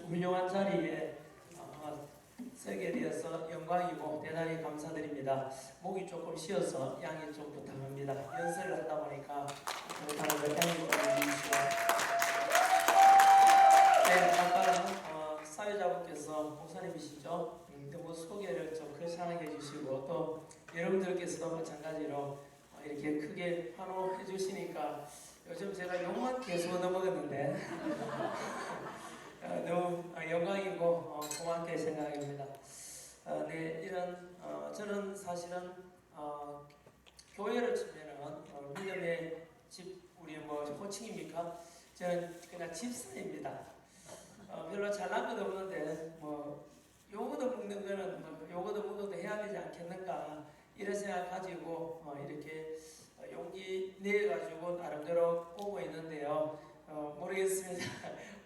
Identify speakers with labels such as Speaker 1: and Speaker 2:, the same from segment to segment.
Speaker 1: 훌륭한 자리에 서게 되어서 영광이고 대단히 감사드립니다. 목이 조금 쉬어서 양해 좀 부탁합니다. 연설을 하다 보니까 못하는 걸 양해 좀 해주시고. 네, 아까 사회자분께서 목사님이시죠? 너무 소개를 좀 글상하게 해주시고 또 여러분들께서도 마찬가지로 이렇게 크게 환호해 주시니까 요즘 제가 욕만 계속 얻어먹었는데 너무 영광이고 고맙게 생각합니다. 네, 이런 저는 사실은 교회를 치면은 믿음의 집 우리 뭐 호칭입니까? 저는 그냥 집사입니다. 별로 잘난 것도 없는데 뭐 요거도 먹는 거는 뭐 요거도 먹어도 해야 되지 않겠는가 이런 생각 가지고 이렇게 용기 내가지고 나름대로 오고 있는데요. 모르겠습니다.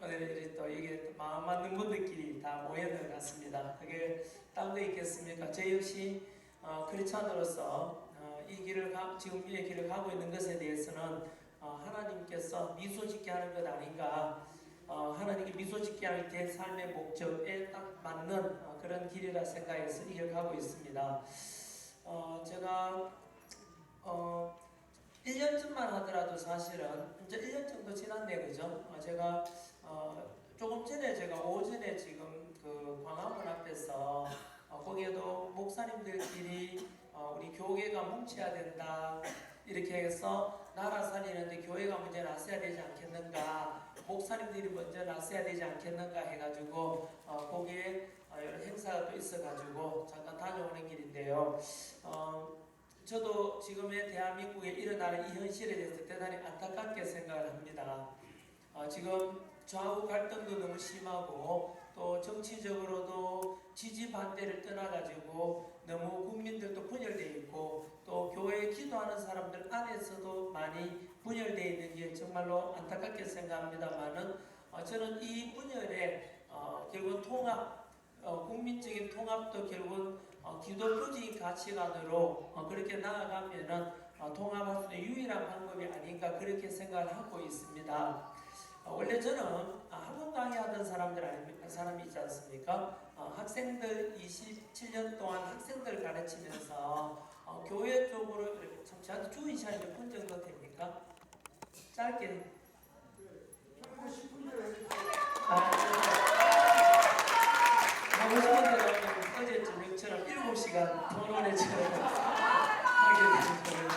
Speaker 1: 오늘 또 이게 마음 맞는 분들끼리 다 모였는 것 같습니다. 그게 딴 거 있겠습니까? 저 역시 크리스찬으로서 이 길을 지금 이 길을 가고 있는 것에 대해서는 하나님께서 미소 짓게 하는 것 아닌가. 하나님께 미소 짓게 할 때 삶의 목적에 딱 맞는 그런 길이라 생각해서 이 길을 가고 있습니다. 제가 1년 전만 하더라도 사실은 이제 1년 정도 지났네, 그죠? 제가 조금 전에 제가 오전에 지금 그 광화문 앞에서 거기에도 목사님들끼리 우리 교회가 뭉쳐야 된다 이렇게 해서 나라 살리는데 교회가 먼저 나서야 되지 않겠는가, 목사님들이 먼저 나서야 되지 않겠는가 해가지고 거기에 여러 행사가 또 있어가지고 잠깐 다녀오는 길인데요. 저도 지금의 대한민국에 일어나는 이 현실에 대해서 대단히 안타깝게 생각을 합니다. 지금 좌우 갈등도 너무 심하고 또 정치적으로도 지지 반대를 떠나가지고 너무 국민들도 분열되어 있고 또 교회에 기도하는 사람들 안에서도 많이 분열되어 있는 게 정말로 안타깝게 생각합니다만은 저는 이 분열에 결국 통합, 국민적인 통합도 결국은 기독교적인 가치관으로 그렇게 나아가면은 통합할 수 있는 유일한 방법이 아닌가 그렇게 생각을 하고 있습니다. 원래 저는 학원 강의하던 사람이 있지 않습니까? 학생들 27년 동안 학생들 가르치면서 교회 쪽으로 참 저한테 주인 시간이 몇 분 정도 됩니까? 짧게 하고 싶은 대로 어제 저녁처럼 7시간 토론회처럼 하게 되는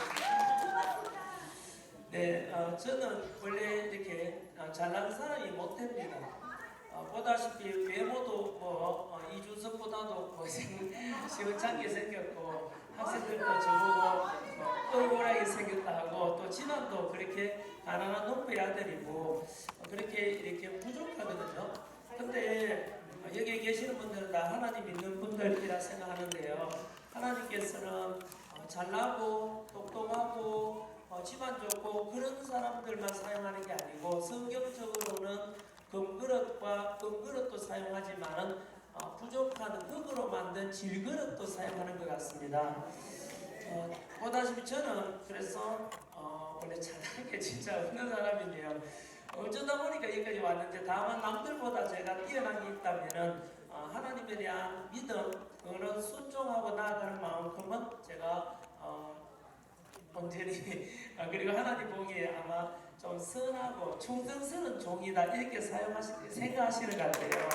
Speaker 1: 네, 저는 원래 이렇게 잘난 사람이 못 됩니다. 보다시피 외모도 이준석보다도 시원찮게 생겼고 학생들도 저보고 얼굴하게 생겼다 하고 또 진환도 그렇게 가난한 농부의 아들이고 그렇게 이렇게 부족하거든요. 근데 여기 계시는 분들은 다 하나님 믿는 분들이라 생각하는데요. 하나님께서는 잘나고 똑똑하고 집안 좋고 그런 사람들만 사용하는 게 아니고 성경적으로는 금그릇도 사용하지만은 부족한 흙으로 만든 질그릇도 사용하는 것 같습니다. 보다시피 저는 그래서 원래 잘하는 게 진짜 없는 사람인데요. 어쩌다 보니까 여기까지 왔는데 다만 남들보다 제가 뛰어난 게 있다면은 하나님에 대한 믿음, 그거는 순종하고 나아가는 마음큼은 제가 온전히 그리고 하나님 보기에 아마 좀 선하고 충성스러운 종이다 이렇게 생각하시는 것 같아요.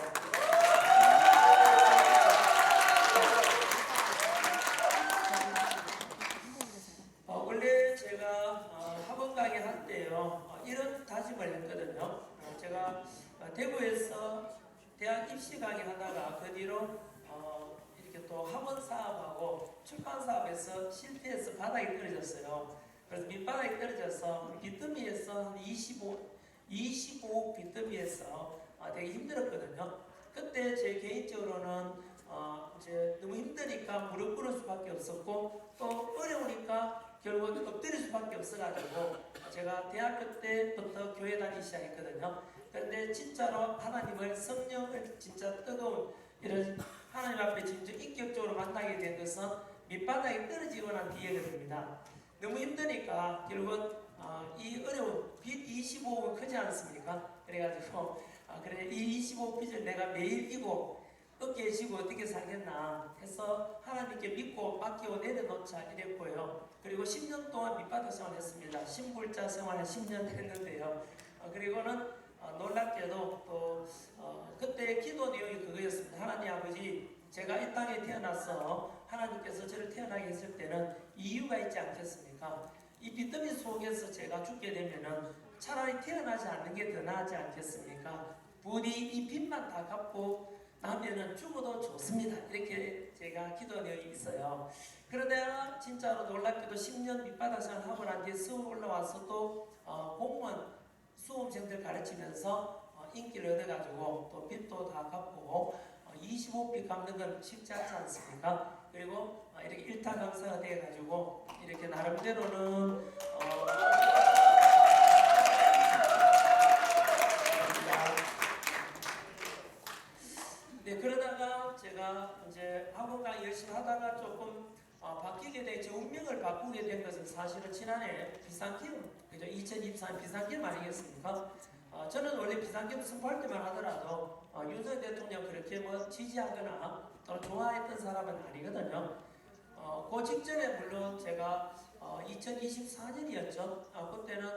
Speaker 1: 원래 제가 학원 강의 할 때요 이런 다짐을 했거든요. 제가 대구에서 대학 입시 강의 하다가 그 뒤로 이렇게 또 학원 사업하고 출판 사업에서 실패해서 바닥에 떨어졌어요. 그래서 밑바닥에 떨어져서 빚더미에서 한 25억 빚더미에서 되게 힘들었거든요. 그때 제 개인적으로는 이제 너무 힘드니까 무릎 꿇을 수밖에 없었고 또 어려우니까 결국 엎드릴 수밖에 없어가지고 제가 대학교 때부터 교회 다니기 시작했거든요. 그런데 진짜로 하나님을 성령을 진짜 뜨거운 이런 하나님 앞에 진짜 인격적으로 만나게 된 것은 밑바닥에 떨어지고 난 뒤에입니다. 너무 힘드니까 결국은 이 어려운 빚 25억은 크지 않습니까? 그래가지고 그래 이 25빚을 내가 매일 이고 어깨에 지고 어떻게 살겠나 해서 하나님께 믿고 맡기고 내려놓자 이랬고요. 그리고 10년 동안 밑바닥 생활했습니다. 신불자 생활을 10년 했는데요. 그리고는 놀랍게도 또 그때 기도 내용이 그거였습니다. 하나님 아버지, 제가 이 땅에 태어나서 하나님께서 저를 태어나게 했을 때는 이유가 있지 않겠습니까? 이 빚더미 속에서 제가 죽게 되면은 차라리 태어나지 않는 게 더 나았지 않겠습니까? 부디 이 빚만 다 갚고 나면은 죽어도 좋습니다. 이렇게 제가 기도 내용이 있어요. 그러다가 진짜로 놀랍게도 10년 밑바닥 생활하고 난 뒤에 서울 올라와서 또 공무원 수험생들 가르치면서 인기를 얻어가지고 또 빚도 다 갚고 25빚 갚는 건 쉽지 않지 않습니까? 그리고 이렇게 일타 강사가 돼가지고 이렇게 나름대로는 네, 그러다가 제가 이제 학원 강의 열심히 하다가 조금 바뀌게 돼, 제 운명을 바꾸게 된 것은 사실은 지난해 비상기금, 그죠? 2023 비상기금 아니겠습니까? 저는 원래 비상기금 선포할 때만 하더라도 윤석열 대통령 그렇게 뭐 지지하거나 또 좋아했던 사람은 아니거든요. 그 직전에 물론 제가 2024년이었죠. 그때는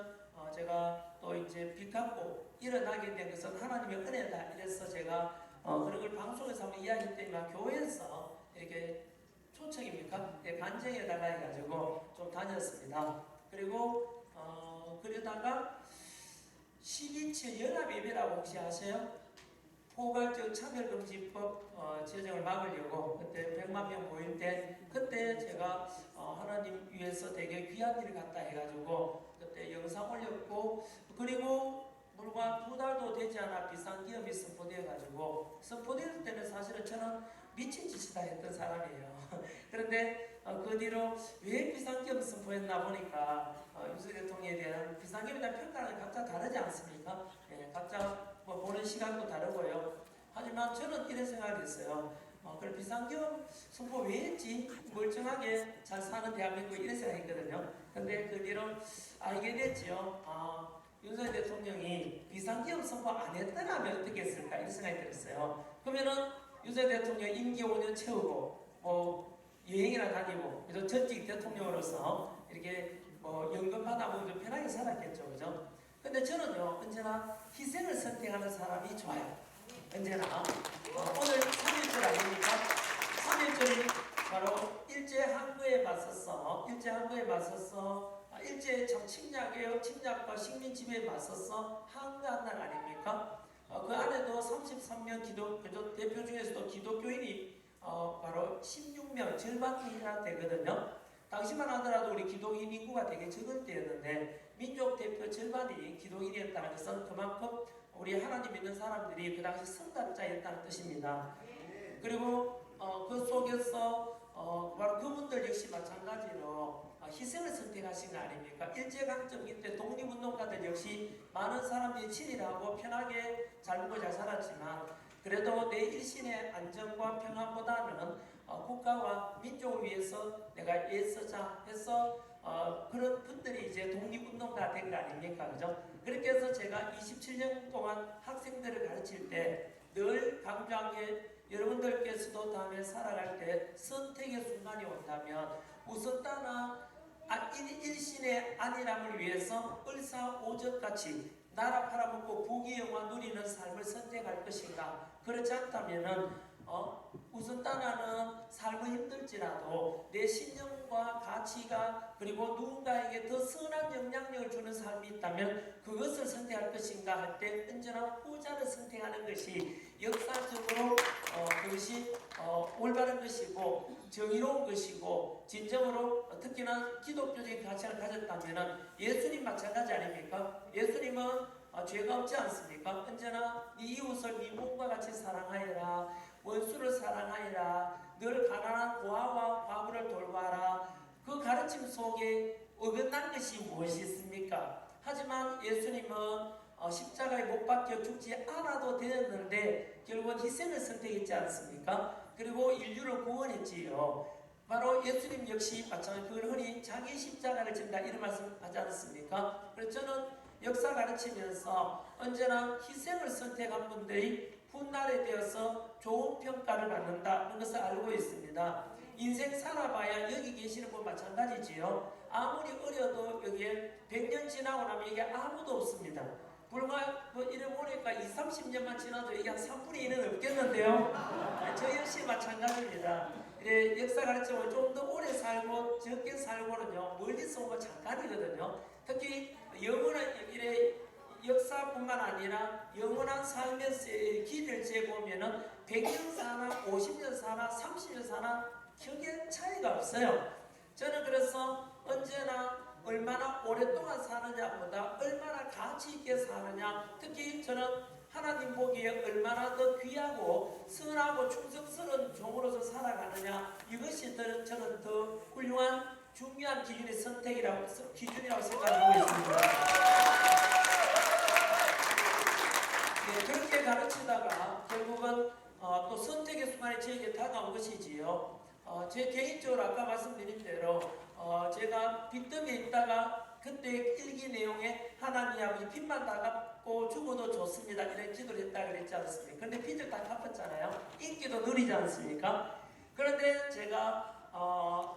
Speaker 1: 제가 또 이제 빚 갚고 일어나게 된 것은 하나님의 은혜다 이래서 제가 그런 걸 방송에서 한번 이야기했더니만 교회에서 이렇게 초청입니까? 네, 간증해달라 해가지고 좀 다녔습니다. 그리고 그러다가 12.7 연합예배라고 혹시 아세요? 포괄적 차별금지법 제정을 막으려고 그때 100만 명 모일 때 그때 제가 하나님 위해서 되게 귀한 일을 갖다 해가지고 그때 영상 올렸고, 그리고 불과 2달도 되지 않아 비상기업이 선포되어가지고 선포될 때는 사실은 저는 미친 짓이다 했던 사람이에요. 그런데 그 뒤로 왜 비상기업 선포했나 보니까 윤석열 대통령에 대한 비상기업에 대한 평가는 각자 다르지 않습니까? 예, 각자 뭐 보는 시각도 다르고요. 하지만 저는 이런 생각을 했어요. 그래 비상기업 선포 왜 했지? 멀쩡하게 잘 사는 대한민국 이런 생각했거든요. 근데 그 뒤로 알게 됐지요. 윤석열 대통령이 비상기업 선포 안 했더라면 어떻게 했을까 이런 생각이 들었어요. 그러면은 윤석열 대통령 임기 5년 채우고 뭐 여행이나 다니고 그래서 전직 대통령으로서 이렇게 뭐 연금 받아보고 좀 편하게 살았겠죠, 그죠? 근데 저는요 언제나 희생을 선택하는 사람이 좋아요. 언제나 오늘 3.1절 아닙니까? 3.1절이 바로 일제항거에 맞서서 일제 침략과 식민 지배에 맞서서 항거한 날 아닙니까? 그 안에도 33명 기독교 대표 중에서도 기독교인이 바로 16명 절반이나 되거든요. 당시만 하더라도 우리 기독인 인구가 되게 적을 때였는데 민족 대표 절반이 기독인이었다는 것은 그만큼 우리 하나님 믿는 사람들이 그 당시 성답자였다는 뜻입니다. 그리고 그 속에서 바로 그분들 역시 마찬가지로 희생을 선택하신 거 아닙니까? 일제강점기 때 독립운동가들 역시 많은 사람들이 친일하고 편하게 잘 먹고 잘 살았지만 그래도 내 일신의 안정과 평안보다는 국가와 민족을 위해서 내가 애쓰자 해서 그런 분들이 이제 독립운동가 된 거 아닙니까? 그죠? 그렇게 해서 제가 27년 동안 학생들을 가르칠 때 늘 강조한 게 여러분들께서도 다음에 살아갈 때 선택의 순간이 온다면 웃었다나 일신의 안일함을 위해서 을사오적같이 나라 팔아먹고 부귀영화 누리는 삶을 선택할 것인가? 그렇지 않다면은 웃었다나는 삶은 힘들지라도 내 신념과 가치가 그리고 누군가에게 더 선한 영향력을 주는 삶이 있다면 그것을 선택할 것인가 할 때 언제나 후자를 선택하는 것이 역사적으로 그것이 올바른 것이고 정의로운 것이고 진정으로 특히나 기독교적인 가치를 가졌다면 예수님 마찬가지 아닙니까? 예수님은 죄가 없지 않습니까? 언제나 네 이웃을 네 몸과 같이 사랑하여라, 원수를 사랑하여라, 늘 가난한 고아와 과부를 돌봐라. 그 가르침 속에 어긋난 것이 무엇이 있습니까? 하지만 예수님은 십자가에 못 박혀 죽지 않아도 되었는데 결국은 희생을 선택했지 않습니까? 그리고 인류를 구원했지요. 바로 예수님 역시 마찬가지 그걸 흔히 자기 십자가를 진다 이런 말씀 하지 않습니까? 그래서 저는 역사 가르치면서 언제나 희생을 선택한 분들이 훗날에 되어서 좋은 평가를 받는다는 것을 알고 있습니다. 인생 살아봐야 여기 계시는 분 마찬가지지요. 아무리 어려도 여기에 100년 지나고 나면 이게 아무도 없습니다. 불과 이래 보니까 20, 30년만 지나도 이게 한 3분의 1은 없겠는데요. 저 역시 마찬가지입니다. 역사 가르치면 좀 더 오래 살고 적게 살고는요, 멀리서 오면 잠깐이거든요. 특히 영원한 역사뿐만 아니라 영원한 삶의 길을 재보면은 100년 사나 50년 사나 30년 사나 크게 차이가 없어요. 저는 그래서 언제나 얼마나 오랫동안 사느냐보다 얼마나 가치 있게 사느냐, 특히 저는 하나님 보기에 얼마나 더 귀하고 선하고 충성스러운 종으로서 살아가느냐, 이것이 저는 더 훌륭한 중요한 기준이라고 생각하고 있습니다. 네, 그렇게 가르치다가 결국은 또 선택의 순간이 저에게 다가온 것이지요. 제 개인적으로 아까 말씀드린 대로 제가 빚더미에 있다가 그때 일기 내용에 하나님 아버지 빚만 다 갚고 죽어도 좋습니다, 이런 기도를 했다 그랬지 않습니까? 그런데 빚을 다 갚았잖아요. 인기도 누리지 않습니까? 그런데 제가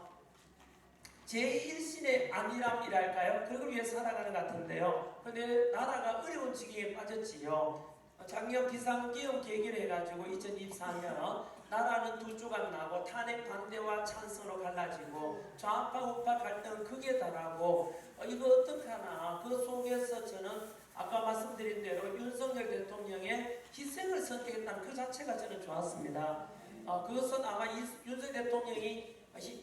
Speaker 1: 제 일신의 안일함이랄까요? 그걸 위해 살아가는 것 같은데요. 그런데 나라가 어려운 지경에 빠졌지요. 작년 비상기업 계기를 해가지고 2024년 나라는 두 조각 나고 탄핵 반대와 찬성으로 갈라지고 좌파 우파 갈등은 극에 달하고 이거 어떡하나. 그 속에서 저는 아까 말씀드린 대로 윤석열 대통령의 희생을 선택했다는 그 자체가 저는 좋았습니다. 그것은 아마 윤석열 대통령이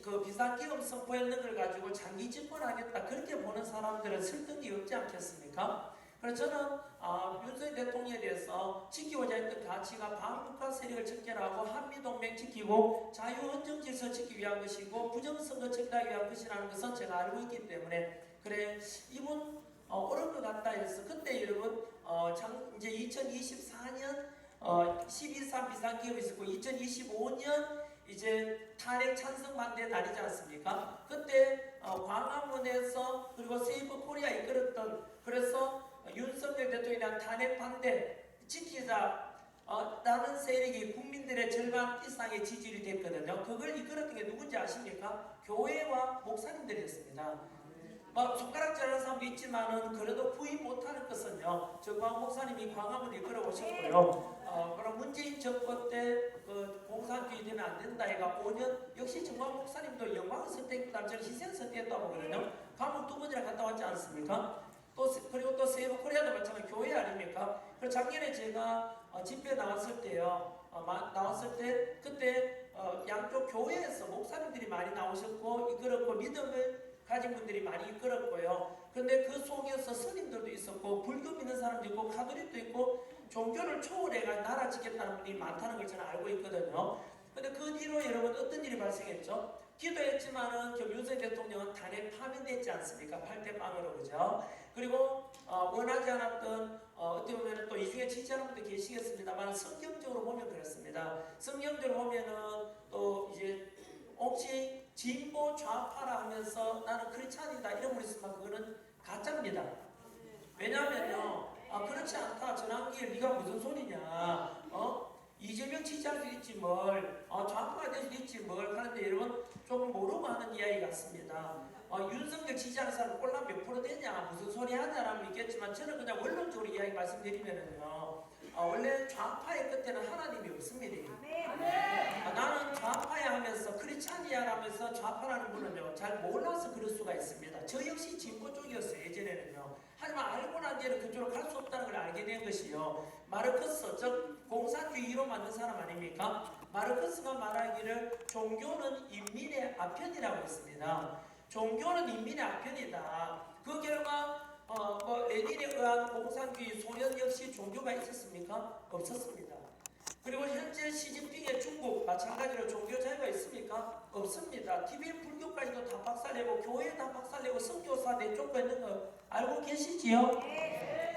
Speaker 1: 그 비상기업 선포했는 걸 가지고 장기 집권하겠다 그렇게 보는 사람들은 설득이 없지 않겠습니까? 그래서 저는 윤석열 대통령에 대해서 지키고자 했던 가치가 반국가 세력을 척결하고 한미동맹 지키고 자유헌정 질서 지키기 위한 것이고 부정선거 척결하기 위한 것이라는 것은 제가 알고 있기 때문에, 그래 이분 옳은 것 같다 해서 그때 여러분 이제 2024년 12.3 비상기업이 있었고 2025년 이제 탄핵 찬성 반대 날이지 않습니까? 그때 광화문에서 그리고 세이브 코리아 이끌었던, 그래서 윤석열 대통령에 대한 탄핵 반대 지키자 라는 세력이 국민들의 절반 이상의 지지율이 됐거든요. 그걸 이끌었던 게 누군지 아십니까? 교회와 목사님들이었습니다. 손가락질하는 사람도 있지만은 그래도 부인 못하는 것은요, 정광 목사님이 광화문을 이끌어 오셨고요. 그럼 문재인 정권 때 그 공산주의 되면 안 된다 해가 5년 역시 정광 목사님도 영광 선택보다 저는 희생 선택했다고 보거든요. 감옥 2번이나 갔다 왔지 않습니까? 그리고 또 세이브 코리아도 마찬가지 교회 아닙니까? 그래서 작년에 제가 집회 나왔을 때요, 나왔을 때 그때 양쪽 교회에서 목사님들이 많이 나오셨고 이끌었고 믿음을 가진 분들이 많이 이끌었고요. 그런데 그 속에서 스님들도 있었고 불교 믿는 사람도 있고 가톨릭도 있고 종교를 초월해가 나라 지켰다는 분이 많다는 걸 저는 알고 있거든요. 근데 그 뒤로 여러분 어떤 일이 발생했죠? 기도했지만은 윤석열 대통령은 탄핵 파면됐지 않습니까? 8대 0으로, 그죠? 그리고 원하지 않았던 어떻게 보면 또 이 중에 지지하는 분도 계시겠습니다만 성경적으로 보면 그렇습니다. 성경적으로 보면은 또 이제 혹시 진보 좌파라 하면서 나는 크리스찬이다 이런 분이 있으면 그거는 가짜입니다. 왜냐면요, 그렇지 않다 전환기에 네가 무슨 소리냐, 이재명 지지할 수 있지 뭘, 좌파가 될 수 있지 뭘 하는데 여러분 조금 모르고 하는 이야기 같습니다. 윤석열 지지하는 사람 꼴랑 몇 프로 되냐, 무슨 소리 하냐라면 있겠지만 저는 그냥 원론적으로 이야기 말씀드리면은요, 원래 좌파의 끝에는 하나님이 없습니다. 나는 좌파야 하면서 크리스찬이야 하면서 좌파라는 분은요 잘 몰라서 그럴 수가 있습니다. 저 역시 진보 쪽이었어요 예전에는요. 하지만 알고 난 뒤에는 그쪽으로 갈 수 없다는 걸 알게 된 것이요, 마르크스, 즉 공산주의로 만든 사람 아닙니까? 마르크스가 말하기를 종교는 인민의 아편이라고 했습니다. 종교는 인민의 아편이다. 그 결과 레닌에 의한 공산주의 소련 역시 종교가 있었습니까? 없었습니다. 그리고 현재 시진핑의 중국 마찬가지로 종교 자유가 있습니까? 없습니다. 티베트 불교까지도 다 박살내고 교회 다 박살내고 선교사 내쫓고 있는 거 알고 계시지요?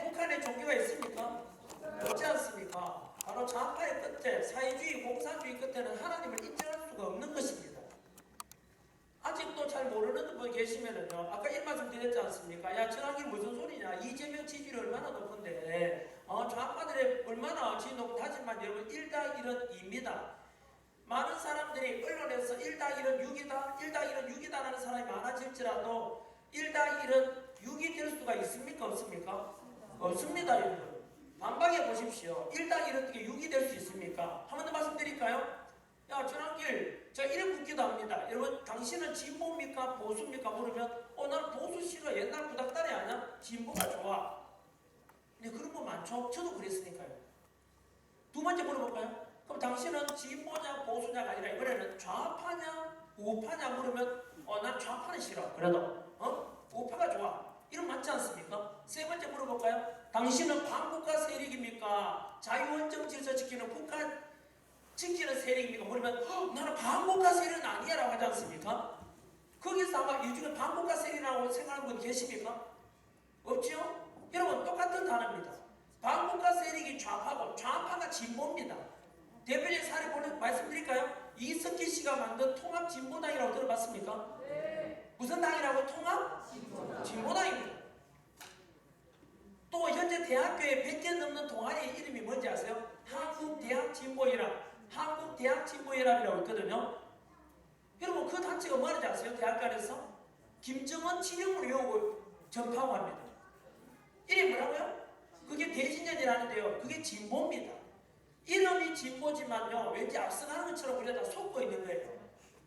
Speaker 1: 북한에 종교가 있습니까? 없지 않습니까? 바로 좌파의 끝에, 사회주의 공산주의 끝에는 하나님을 인정할 수가 없는 것입니다. 아직도 잘 모르는 분 계시면은요, 아까 이 말씀 드렸지 않습니까? 야, 전화기 무슨 소리냐? 이재명 지지율 얼마나 높은데 좌파들의 얼마나 지독하지만 여러분 1다1은 2입니다. 많은 사람들이 언론에서 1다1은 6이다, 1다1은 6이다라는 사람이 많아질지라도 1다1은 6이 될 수가 있습니까? 없습니까? 없습니다, 여러분. 반박해 보십시오. 1다1 어떻게 6이 될 수 있습니까? 한 번 더 말씀드릴까요? 야, 전환길, 제가 이런 묻기도 합니다. 여러분, 당신은 진보입니까? 보수입니까? 물으면, 나는 보수 싫어. 옛날 구닥다리 아니야? 진보가 좋아. 근데 그런 거 많죠? 저도 그랬으니까요. 두 번째 물어볼까요? 그럼 당신은 진보냐, 보수냐가 아니라 이번에는 좌파냐, 우파냐 물으면, 난 좌파는 싫어. 그래도, 우파가 좋아. 이런 맞지 않습니까? 세 번째 물어볼까요? 당신은 반국가 세력입니까? 자유원정 질서 지키는 국가 지키는 세력입니까? 물으면 나는 반국가 세력은 아니야 라고 하지 않습니까? 거기서 아마 이 중에 반국가 세력이라고 생각하는 분 계십니까? 없죠? 여러분 똑같은 단어입니다. 반국가 세력이 좌파고 좌파가 진보입니다. 대표적인 사례 말씀드릴까요? 이석기 씨가 만든 통합진보당이라고 들어봤습니까?
Speaker 2: 네.
Speaker 1: 무슨 당이라고? 진보당입니다. 또 현재 대학교에 100개 넘는 동아리 이름이 뭔지 아세요? 한국대학진보연합이라고 있거든요. 여러분 그 단체가 뭐 하는지 아세요? 대학교 안에서 김정은 진영을 외우고 전파하고 합니다. 이름이 뭐라고요? 그게 대진연이라는데요. 그게 진보입니다. 이름이 진보지만요 왠지 앞서가는 것처럼 우리가 다 속고 있는 거예요.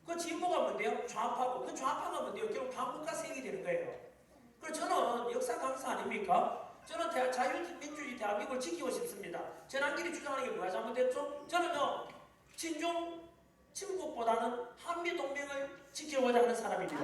Speaker 1: 그 진보가 뭔데요? 좌파고 그 좌파가 뭔데요? 결국 반국가 세력이 되는 거예요. 그래서 저는 역사 강사 아닙니까? 저는 자유민주주의 대한민국을 지키고 싶습니다. 전환길이 주장하는 게 뭐가 잘못됐죠? 저는요 친중 친북보다는 한미동맹을 지키고자 하는 사람입니다.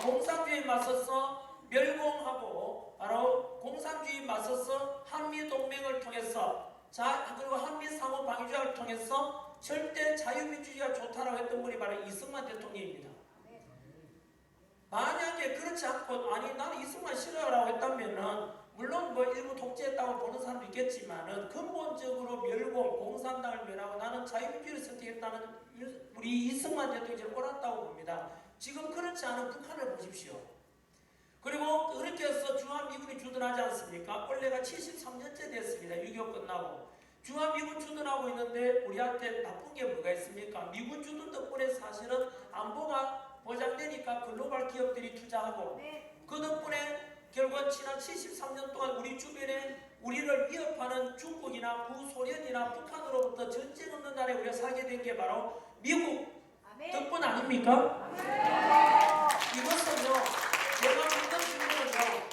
Speaker 1: 공산주의에 맞서서 멸공하고 바로 공산주의에 맞서서 한미동맹을 통해서 그리고 한미상호방위조약을 통해서 절대 자유민주주의가 좋다라고 했던 분이 바로 이승만 대통령입니다. 만약에 그렇지 않고 아니 나는 이승만 싫어라고 했다면은 물론 뭐 일부 독재했다고 보는 사람도 있겠지만은 근본적으로 멸공 공산당을 멸하고 나는 자유민주주의를 선택했다는 우리 이승만 대통령이 옳았다고 봅니다. 지금 그렇지 않은 북한을 보십시오. 그리고 그렇게 해서 중화미군이 주둔하지 않습니까? 올해가 73년째 됐습니다. 6.25 끝나고 중화미군 주둔하고 있는데 우리한테 나쁜 게 뭐가 있습니까? 미군 주둔 덕분에 사실은 안보가 보장되니까 글로벌 기업들이 투자하고 그 덕분에 결국은 지난 73년 동안 우리 주변에 우리를 위협하는 중국이나 구소련이나 북한으로부터 전쟁 없는 나라에 우리가 살게 된 게 바로 미국 덕분 아닙니까? 이것은요 제가 묻는 질문은요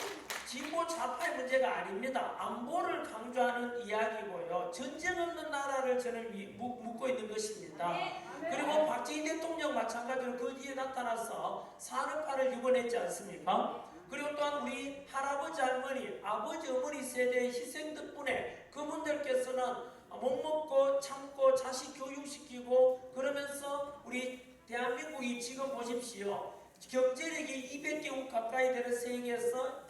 Speaker 1: 진보 좌파의 문제가 아닙니다. 안보를 강조하는 이야기고요. 전쟁 없는 나라를 저는 묻고 있는 것입니다. 그리고 박정희 대통령 마찬가지로 그 뒤에 나타나서 산업화를 유언했지 않습니까? 그리고 또한 우리 할아버지 할머니 아버지 어머니 세대의 희생 덕분에 그분들께서는 못 먹고 참고 자식 교육시키고 그러면서 우리 대한민국이 지금 보십시오. 경제력이 200개국 가까이 되는 세계에서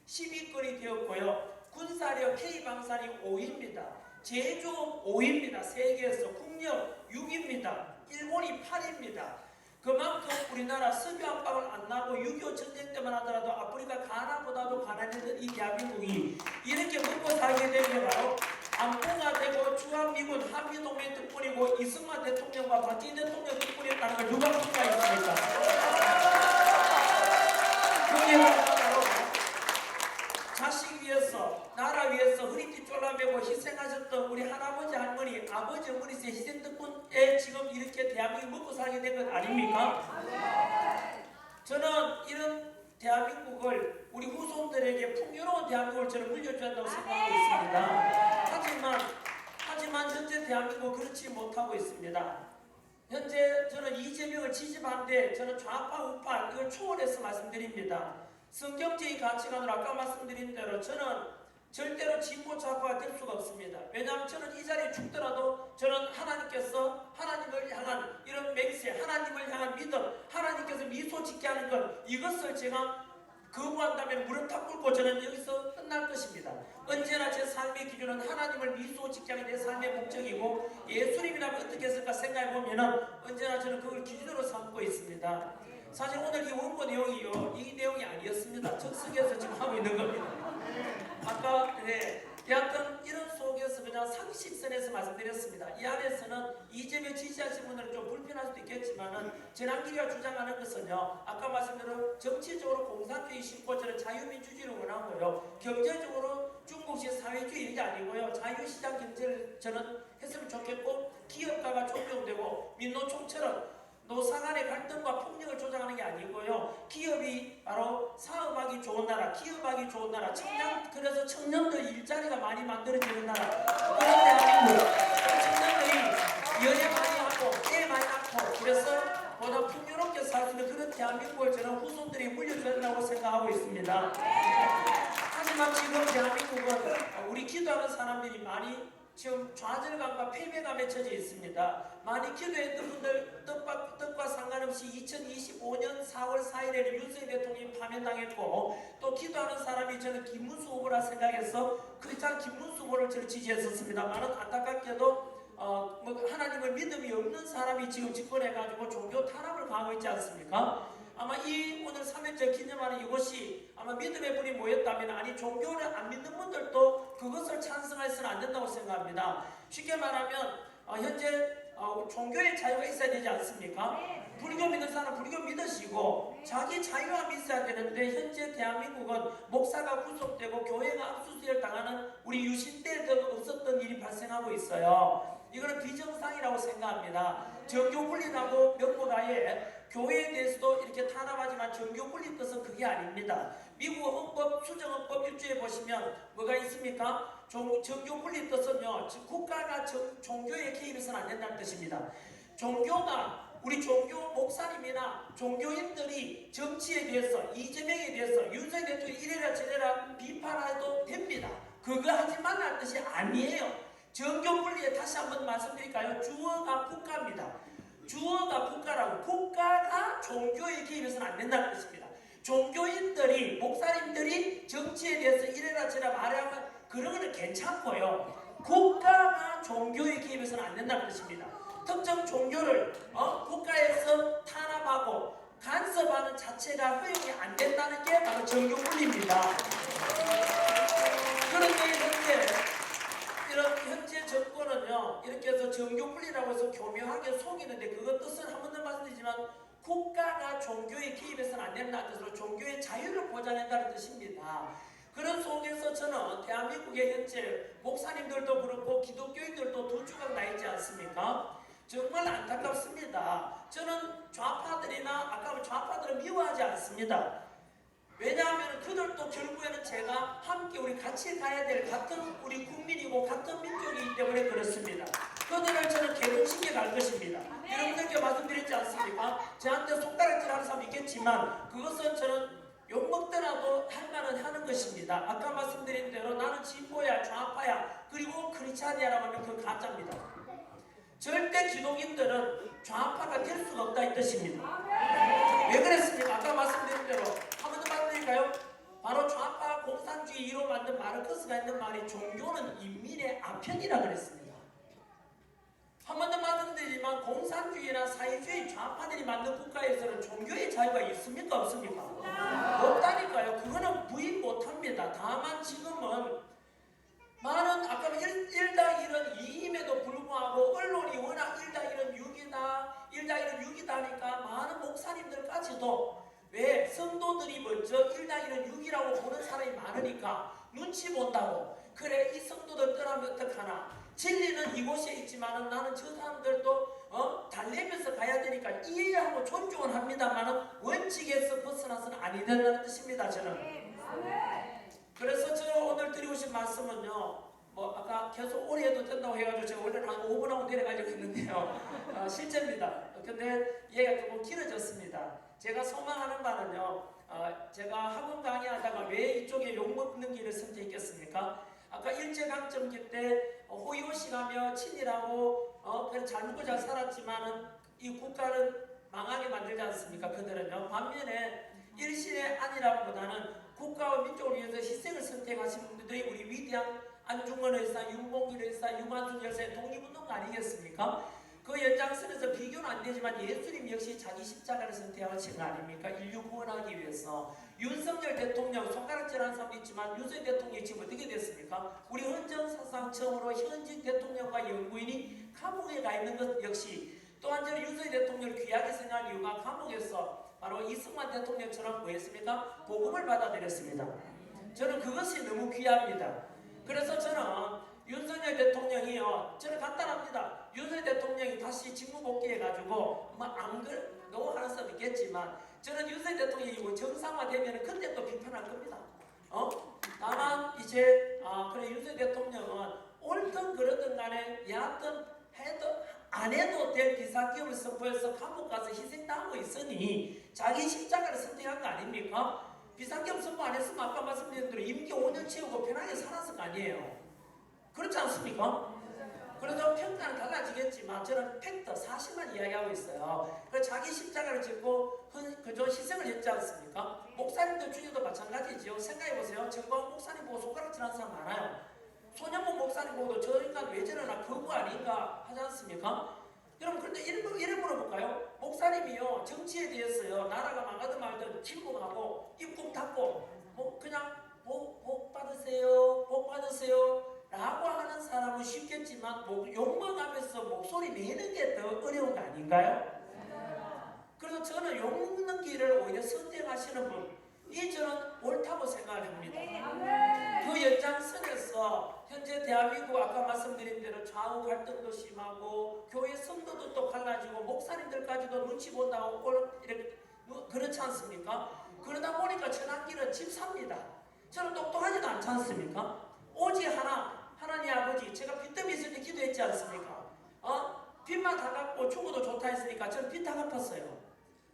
Speaker 1: 10위권이 되었고요. 군사력 K방산이 5위입니다. 제조업 5위입니다. 세계에서 국력 6위입니다. 일본이 8위입니다. 그만큼 우리나라 석유 압박을 안 나고 6.25 전쟁 때만 하더라도 아프리카 가나보다도 가난했던 이 대한민국이 이렇게 먹고 살게 된 게 바로 안보가 되고 주한미군 한미동맹 덕분이고 이승만 대통령과 박정희 대통령 덕분이었다는 걸 누가 볼 수가 있습니까? 그게 바로 자식 위해서 나라 위해서 허리띠 졸라매고 희생하셨던 우리 할아버지 할머니 아버지 어머니의 희생 덕분에 지금 이렇게 대한민국이 먹고 살게 된 것 아닙니까? 저는 이런 대한민국을 우리 후손들에게 풍요로운 대한민국을 저는 물려줘야 한다고 생각하고 있습니다. 하지만 현재 대한민국은 그렇지 못하고 있습니다. 현재 저는 이재명을 지지하는데 저는 좌파 우파 이걸 초월해서 말씀드립니다. 성경적인 가치관으로 아까 말씀드린 대로 저는 절대로 진보 좌파가 될 수가 없습니다. 왜냐하면 저는 이 자리에 죽더라도 저는 하나님께서 하나님을 향한 이런 맹세, 하나님을 향한 믿음, 하나님께서 미소 짓게 하는 것 이것을 제가 거부한다면 무릎 탁 꿇고 저는 여기서 끝날 것입니다. 언제나 제 삶의 기준은 하나님을 미소 짓게 하는 내 삶의 목적이고 예수님이라면 어떻게 했을까 생각해보면 언제나 저는 그걸 기준으로 삼고 있습니다. 사실 오늘 이 원고 내용이요, 이 내용이 아니었습니다. 적석에서 지금 하고 있는 겁니다. 아까 여하튼 이런 속에서 그냥 상식선에서 말씀드렸습니다. 이 안에서는 이재명 지지하신 분들은 좀 불편할 수도 있겠지만은 전환기가 주장하는 것은요, 아까 말씀대로 정치적으로 공산주의 심고 저는 자유민주주의를 원하고요, 경제적으로 중국식 사회주의 이게 아니고요, 자유시장 경제를 저는 했으면 좋겠고, 기업가가 존중되고 민노총처럼 노사 간의 갈등과 폭력을 조장하는 게 아니고요, 기업이 바로 사업하기 좋은 나라, 기업하기 좋은 나라, 그래서 청년들 일자리가 많이 만들어지는 나라, 그런 대한민국, 청년들이 연애 많이 하고 애 많이 낳고 그래서 보다 풍요롭게 살 수 있는 그런 대한민국을 저는 후손들이 물려줘야 된다고 생각하고 있습니다. 하지만 지금 대한민국은 우리 기도하는 사람들이 많이 지금 좌절감과 패배감에 처져 있습니다. 많이 기도했던 분들 뜻과 상관없이 2025년 4월 4일에는 윤석열 대통령이 파면당했고, 또 기도하는 사람이 저는 김문수 후보라 생각해서 크리스찬 김문수 후보를 저는 지지했었습니다만, 안타깝게도 하나님을 믿음이 없는 사람이 지금 집권해가지고 종교 탄압을 가하고 있지 않습니까? 아마 이 오늘 3일절 기념하는 이곳이 아마 믿음의 분이 모였다면, 아니 종교를 안 믿는 분들도 그것을 찬성해서는 안 된다고 생각합니다. 쉽게 말하면 현재 종교의 자유가 있어야 되지 않습니까? 불교 믿는 사람 불교 믿으시고 자기 자유함이 있어야 되는데, 현재 대한민국은 목사가 구속되고 교회가 압수수색을 당하는 우리 유신 때도 없었던 일이 발생하고 있어요. 이거는 비정상이라고 생각합니다. 정교 분리라고 명목하에 교회에 대해서도 이렇게 탄압하지만 정교 분리 뜻은 그게 아닙니다. 미국 헌법, 수정헌법 1조에 보시면 뭐가 있습니까? 정교 분리 뜻은요, 국가가 종교에 개입해서는 안 된다는 뜻입니다. 종교가 우리 종교 목사님이나 종교인들이 정치에 대해서, 이재명에 대해서, 윤석열 대통령이 이래라 저래라 비판해도 됩니다. 그거 하지 말라는 뜻이 아니에요. 정교 분리에 다시 한번 말씀드릴까요? 주어가 국가입니다. 주어가 국가라고, 국가가 종교에 개입해서는 안 된다는 뜻입니다. 종교인들이, 목사님들이 정치에 대해서 이래라 저래라 말하면 그런 거는 괜찮고요, 국가가 종교에 개입해서는 안 된다는 뜻입니다. 특정 종교를 국가에서 탄압하고 간섭하는 자체가 허용이 안 된다는 게 바로 정교 분리입니다. 그런데 현재 정권은요, 이렇게 해서 정교 분리라고 해서 교묘하게 속이는데, 그것 뜻은 한 번 더 말씀드리지만 국가가 종교에 개입해서는 안 된다는 뜻으로 종교의 자유를 보장한다는 뜻입니다. 그런 속에서 저는 대한민국의 현재 목사님들도 그렇고 기독교인들도 두 조각 나 있지 않습니까? 정말 안타깝습니다. 저는 좌파들이나 아까 좌파들은 미워하지 않습니다. 왜냐하면 그들도 결국에는 제가 함께 우리 같이 가야 될 같은 우리 국민이고 같은 민족이기 때문에 그렇습니다. 그들을 저는 개동시켜 갈 것입니다. 여러분들께 말씀드렸지 않습니까? 저한테 손가락질하는 사람 있겠지만 그것은 저는 욕먹더라도 할 말은 하는 것입니다. 아까 말씀드린 대로 나는 진보야 좌파야 그리고 크리스찬이야라고 하면 그 가짜입니다. 절대 기독인들은 좌파가 될 수가 없다 이 뜻입니다. 왜 그랬습니까? 아까 말씀드린 대로 한 번 더 말씀드릴까요? 바로 좌파 공산주의로 만든 마르크스가 있는 말이 종교는 인민의 아편이라 그랬습니다. 한 번 더 말씀드리지만 공산주의나 사회주의 좌파들이 만든 국가에서는 종교의 자유가 있습니까? 없습니까? 없다니까요. 그거는 부인 못합니다. 다만 지금은 많은 아까 1당1은 2임에도 불구하고 언론이 워낙 1당1은 6이다 하니까 많은 목사님들까지도 왜 성도들이 먼저 1당1은 6이라고 보는 사람이 많으니까 눈치 본다고, 그래 이 성도들 떠나면 어떡하나, 진리는 이곳에 있지만은 나는 저 사람들도 달래면서 가야 되니까 이해하고 존중은 합니다만은 원칙에서 벗어나서는 아니 된다는 뜻입니다. 저는 그래서 제가 오늘 드리고 싶은 말씀은요, 아까 계속 오래 해도 된다고 해가지고 제가 원래는 한 5분 하고 내려가려고 했는데요, 실제입니다. 근데 얘가 조금 길어졌습니다. 제가 소망하는 바는요, 제가 학원 강의하다가 왜 이쪽에 욕먹는 길을 선택했겠습니까? 아까 일제강점기 때 호의호식하며 친일하고 그래 잘 먹고 잘 살았지만은 이 국가를 망하게 만들지 않습니까? 그들은요. 반면에 일신의 안이라기보다는 국가와 민족을 위해서 희생을 선택하신 분들이 우리 위대한 안중근 의사, 윤봉길 의사, 유만순 열사의 독립운동가 아니겠습니까? 그 연장선에서 비교는 안 되지만 예수님 역시 자기 십자가를 선택하신 거 아닙니까? 인류 구원하기 위해서. 윤석열 대통령 손가락질하는 사람도 있지만 윤석열 대통령이 지금 어떻게 됐습니까? 우리 헌정사상 처음으로 현직 대통령과 연구인이 감옥에 가 있는 것 역시 또한 저는 윤석열 대통령을 귀하게 생각한 이유가 감옥에서 바로 이승만 대통령처럼 뭐했습니까? 복음을 받아들였습니다. 저는 그것이 너무 귀합니다. 그래서 저는 윤석열 대통령이요, 저는 간단합니다. 윤석열 대통령이 다시 직무 복귀해가지고 너 하는 사람 있겠지만 저는 윤석열 대통령이 정상화되면 그때 또 비판할 겁니다. 다만 이제 그래 윤석열 대통령은 옳든 그러든 간에 야든 해도 안 해도 될 기사기업을 선포해서 감옥 가서 희생당하고 있으니 자기 십자가를 선택한 거 아닙니까? 비상계엄 선포 안 했으면 아까 말씀드린 대로 임기 5년 채우고 편하게 살았을 거 아니에요. 그렇지 않습니까? 그래서 평가는 달라지겠지만 저는 팩트, 사실만 이야기하고 있어요. 그래서 자기 십자가를 짓고 그저 희생을 했지 않습니까? 목사님들 중에도 마찬가지지요. 생각해보세요. 정광훈 목사님 보고 손가락질하는 사람 많아요. 손영문 목사님 보고도 저 인간 왜 저러나 거부 아닌가 하지 않습니까? 여러분 그런데 이런 물어볼까요? 목사님이요 정치에 대해서요 나라가 망하든 말든 침묵하고 입국 닫고 그냥 복 받으세요 복 받으세요 라고 하는 사람은 쉽겠지만 욕먹으면서 목소리 내는 게 더 어려운 거 아닌가요? 그래서 저는 욕먹는 길을 오히려 선택하시는 분이 저는 옳다고 생각합니다. 그 연장선에서 현재 대한민국 아까 말씀드린 대로 좌우 갈등도 심하고 교회 성도도 또 갈라지고 목사님들까지도 눈치 본다고 이렇게 그렇지 않습니까? 그러다 보니까 전환기는 집삽니다. 저는 똑똑하지도 않지 않습니까? 오직 하나님 아버지 제가 빚더미 있을 때 기도했지 않습니까? 빚만 다 갚고 죽어도 좋다 했으니까 저는 빚 다 갚았어요.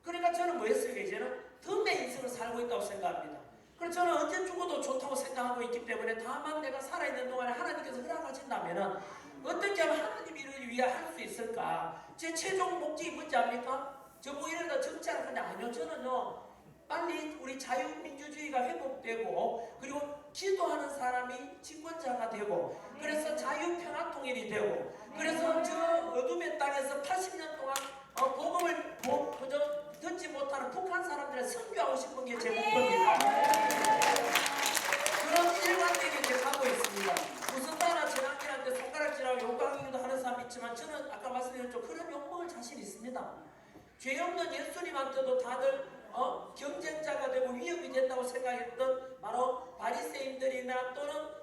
Speaker 1: 그러니까 저는 뭐 했어요? 이제는 덤의 인생을 살고 있다고 생각합니다. 그래서 저는 언제 죽어도 좋다고 생각하고 있기 때문에 다만 내가 살아있는 동안에 하나님께서 허락하신다면 어떻게 하면 하나님이 이를 위해 할 수 있을까? 제 최종 목적이 뭔지 압니까? 저 뭐 이러다 정치하는 건데 아니요. 저는요 빨리 우리 자유민주주의가 회복되고 그리고 기도하는 사람이 집권자가 되고 그래서 자유평화통일이 되고 그래서 저 어둠의 땅에서 80년 동안 복음을 그저 듣지 못하는 북한 사람들을 선교하고 싶은 게 제 목표입니다. 그런 일관되게 이제 가고 있습니다. 무슨 따라 재난기한테 손가락질하고 욕하기도 하는 사람 있지만 저는 아까 말씀드렸죠. 그런 욕먹을 자신 있습니다. 죄 없는 예수님한테도 다들 경쟁자가 되고 위협이 된다고 생각했던 바로 바리새인들이나 또는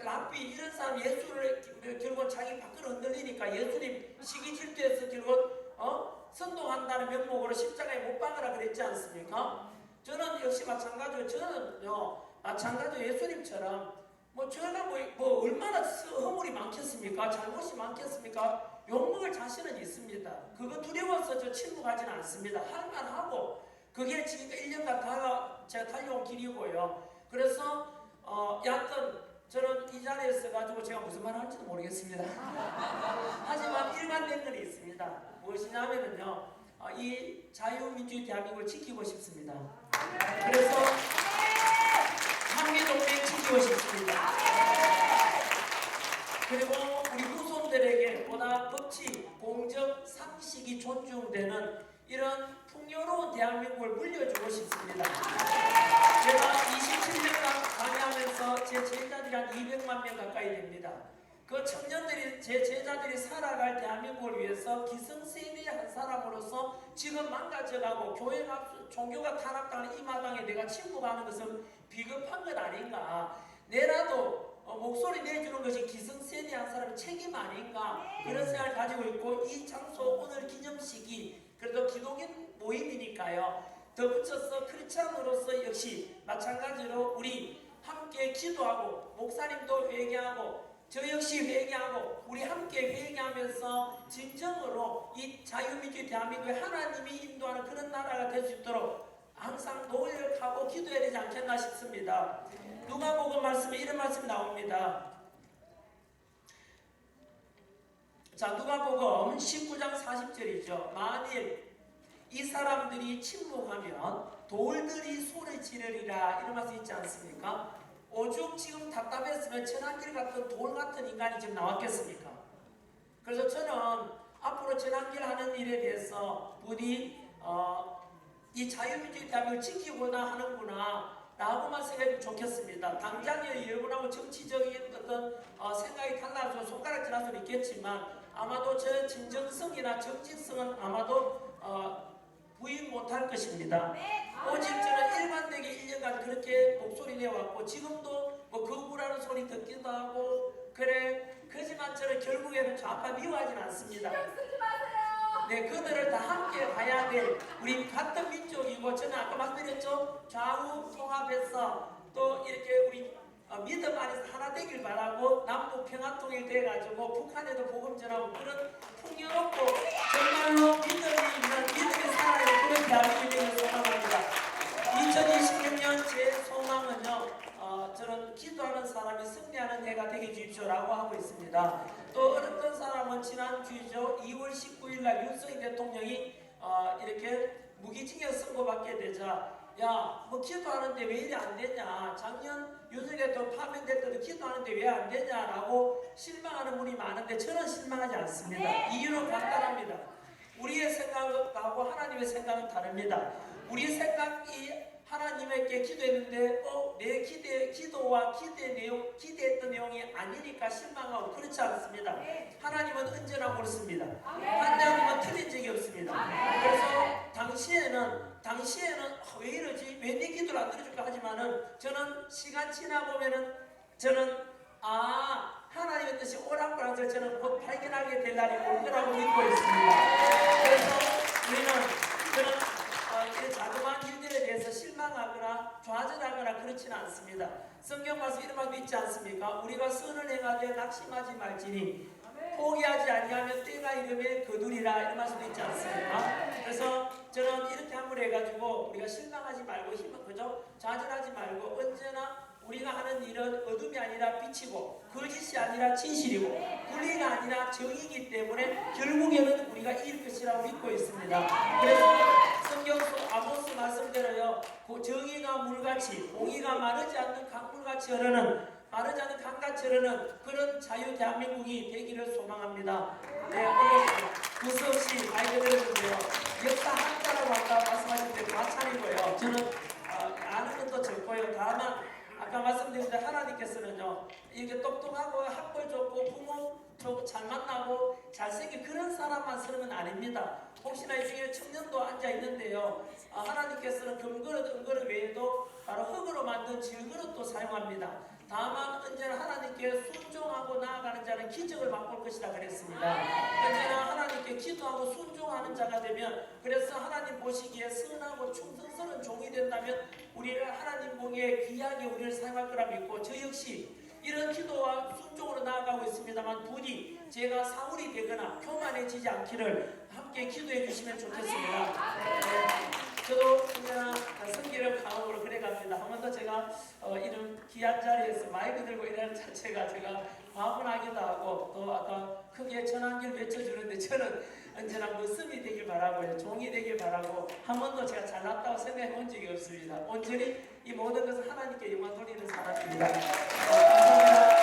Speaker 1: 랍비 이런 사람 예수를 결국 자기 밖으로 흔들리니까 예수님 시기 질투해서 결국 선동한다는 명목으로 십자가에 못 박으라 그랬지 않습니까? 저는 역시 마찬가지로 저는요 마찬가지로 예수님처럼 저희가 얼마나 허물이 많겠습니까? 잘못이 많겠습니까? 욕먹을 자신은 있습니다. 그거 두려워서 저 침묵하지는 않습니다. 할만하고 그게 지금 1년간 제가 달려온 길이고요. 그래서 여하튼 저는 이 자리에 있어가지고 제가 무슨 말 할지도 모르겠습니다. 하지만 일관된 건 있습니다. 무엇이냐면요 이 자유민주주의 대한민국을 지키고 싶습니다. 그래서 한미동맹 지키고 싶습니다. 그리고 우리 후손들에게 보다 법치, 공정, 상식이 존중되는 이런 풍요로운 대한민국을 물려주고 싶습니다. 제가 27년간 강의하면서 제 제자들이 한 200만 명 가까이 됩니다. 그 청년들이 제 제자들이 살아갈 대한민국을 위해서 기성세대의 한 사람으로서 지금 망가져가고 종교가 타락하는 이 마당에 내가 침묵하는 것은 비겁한 것 아닌가. 내라도 목소리 내주는 것이 기성세대의 한 사람의 책임 아닌가 그런 생각을 가지고 있고 이 장소 오늘 기념식이 그래도 기독인 모임이니까요. 덧붙여서 크리스찬으로서 역시 마찬가지로 우리 함께 기도하고 목사님도 회개하고 저 역시 회개하고 우리 함께 회개하면서 진정으로 이 자유민주주의 대한민국에 하나님이 인도하는 그런 나라가 될 수 있도록 항상 노력하고 기도해야 되지 않겠나 싶습니다. 누가복음 말씀에 이런 말씀이 나옵니다. 자, 누가복음 19장 40절이죠. 만일 이 사람들이 침묵하면 돌들이 소리 지르리라 이런 말씀 있지 않습니까? 오죽 지금 답답했으면 천안길 같은 돌 같은 인간이 지금 나왔겠습니까? 그래서 저는 앞으로 전환길 하는 일에 대해서 부디 이 자유민주주의 대한민국을 지키고나 하는구나 라고만 생각하면 좋겠습니다. 당장 여러분하고 정치적인 어떤 생각이 달라서 손가락 지날 수는 있겠지만 아마도 저 진정성이나 정직성은 아마도 부인 못할 것입니다. 오직 저는 일관되게 1년간 그렇게 목소리 내왔고 지금도 뭐 거부라는 소리 듣기도 하고 그래 그지만 저는 결국에는 좌파 미워하진 않습니다. 네, 그들을 다 함께 가야 될 우리 같은 민족이고 저는 아까 말씀드렸죠. 좌우 통합해서 또 이렇게 우리 믿음 안에서 하나 되길 바라고 남북 평화통일 돼가지고 북한에도 복음 전하고 그런 풍요롭고 정말로 믿음이 있는 믿음이 살아있는 그런 대한민국이 되는 소망합니다. 2026년 제 소망은요. 저는 기도하는 사람이 승리하는 해가 되게 주십시오라고 하고 있습니다. 또 어떤 사람은 지난주죠 2월 19일 날 윤석열 대통령이 이렇게 무기징역 선고받게 되자 야 뭐 기도하는데 왜 이래 안 되냐 작년 윤석열 대통령 파면될 때도 기도하는데 왜 안 되냐라고 실망하는 분이 많은데 저는 실망하지 않습니다. 이유는 간단합니다. 우리의 생각하고 하나님의 생각은 다릅니다. 우리 생각이 하나님에게 기도했는데 내 기도와 기대했던 내용이 아니니까 실망하고 그렇지 않습니다. 하나님은 언제나 옳습니다. 하나님은 틀린 적이 없습니다. 그래서 당시에는 왜 이러지? 왜 내 기도를 안 들어줄까 하지만은 저는 시간 지나보면은 저는 하나님의 뜻이 오락가는 것을 저는 곧 발견하게 될 날이 올 거라고 믿고 있습니다. 그래서 저는 이 자그마한 일들에 대해서 실망하거나 좌절하거나 그렇지는 않습니다. 성경 말씀 이런 말도 있지 않습니까? 우리가 선을 행하되 낙심하지 말지니 포기하지 아니하면 때가 이르면 거두리라 이런 말씀도 있지 않습니까? 그래서 저는 이렇게 함으로 해가지고 우리가 실망하지 말고 그죠? 좌절하지 말고 언제나 우리가 하는 일은 어둠이 아니라 빛이고 거짓이 아니라 진실이고 불의가 아니라 정의이기 때문에 결국에는 우리가 이길 것이라고 믿고 있습니다. 그래서 성경 속 아모스 말씀대로요 정의가 물같이 공의가 마르지 않는 강물같이 마르지 않는 강같이 흐르는 그런 자유 대한민국이 되기를 소망합니다. 네, 오늘 구수 없이 말 그대로 주세요. 역사 한자라고 아까 말씀하신 때 과찬이고요. 저는 아는 것도 적고요. 다만 아까 말씀드린 대로 하나님께서는요 이렇게 똑똑하고 학벌 좋고 부모 좋고 잘 만나고 잘생긴 그런 사람만 쓰는 아닙니다. 혹시나 이 중에 청년도 앉아 있는데요 하나님께서는 금그릇 은그릇 외에도 바로 흙으로 만든 질그릇도 사용합니다. 다만 언제나 하나님께 순종하고 나아가는 자는 기적을 맛볼 것이라 그랬습니다. 언제나 하나님께 기도하고 순종하는 자가 되면 그래서 하나님 보시기에 선하고 충성스러운 종이 된다면 우리를 하나님 보기에 귀하게 우리를 사용할 거라 믿고 저 역시 이런 기도와 순종으로 나아가고 있습니다만 부디 제가 사울이 되거나 교만해지지 않기를 함께 기도해 주시면 좋겠습니다. 네. 저도 언제나 성기를 강함으로 그래갑니다. 한 번 더 제가 이런 귀한 자리에서 마이크 들고 일하는 자체가 제가 과분하기도 하고 또 아까 크게 전환길 외쳐주는데 저는 언제나 모습이 되길 바라고요. 종이 되길 바라고 한 번도 제가 잘났다고 생각해 본 적이 없습니다. 온전히 이 모든 것을 하나님께 영광 돌리는 사람입니다. 감사합니다.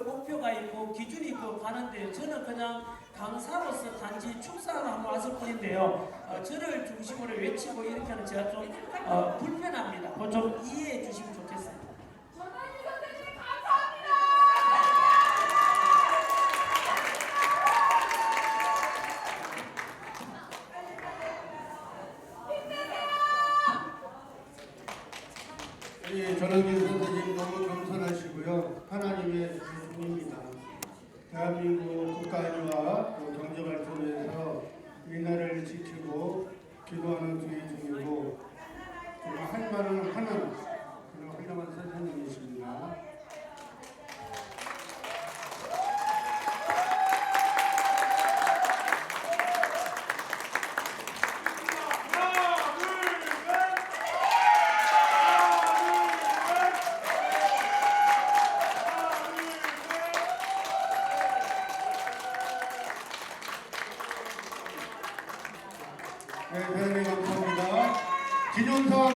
Speaker 1: 목표가 있고 기준이 있고 가는데 저는 그냥 강사로서 단지 축사를 한번 왔을 뿐인데요. 저를 중심으로 외치고 이렇게 하는 제가 좀 불편합니다. 그거 좀 이해해 주시면 좋겠습니다.
Speaker 2: 전환희 선생님 감사합니다.
Speaker 3: 예, 전환희 선생님 너무 겸손하시고요. 하나님의 말씀입니다. 대한민국 국가의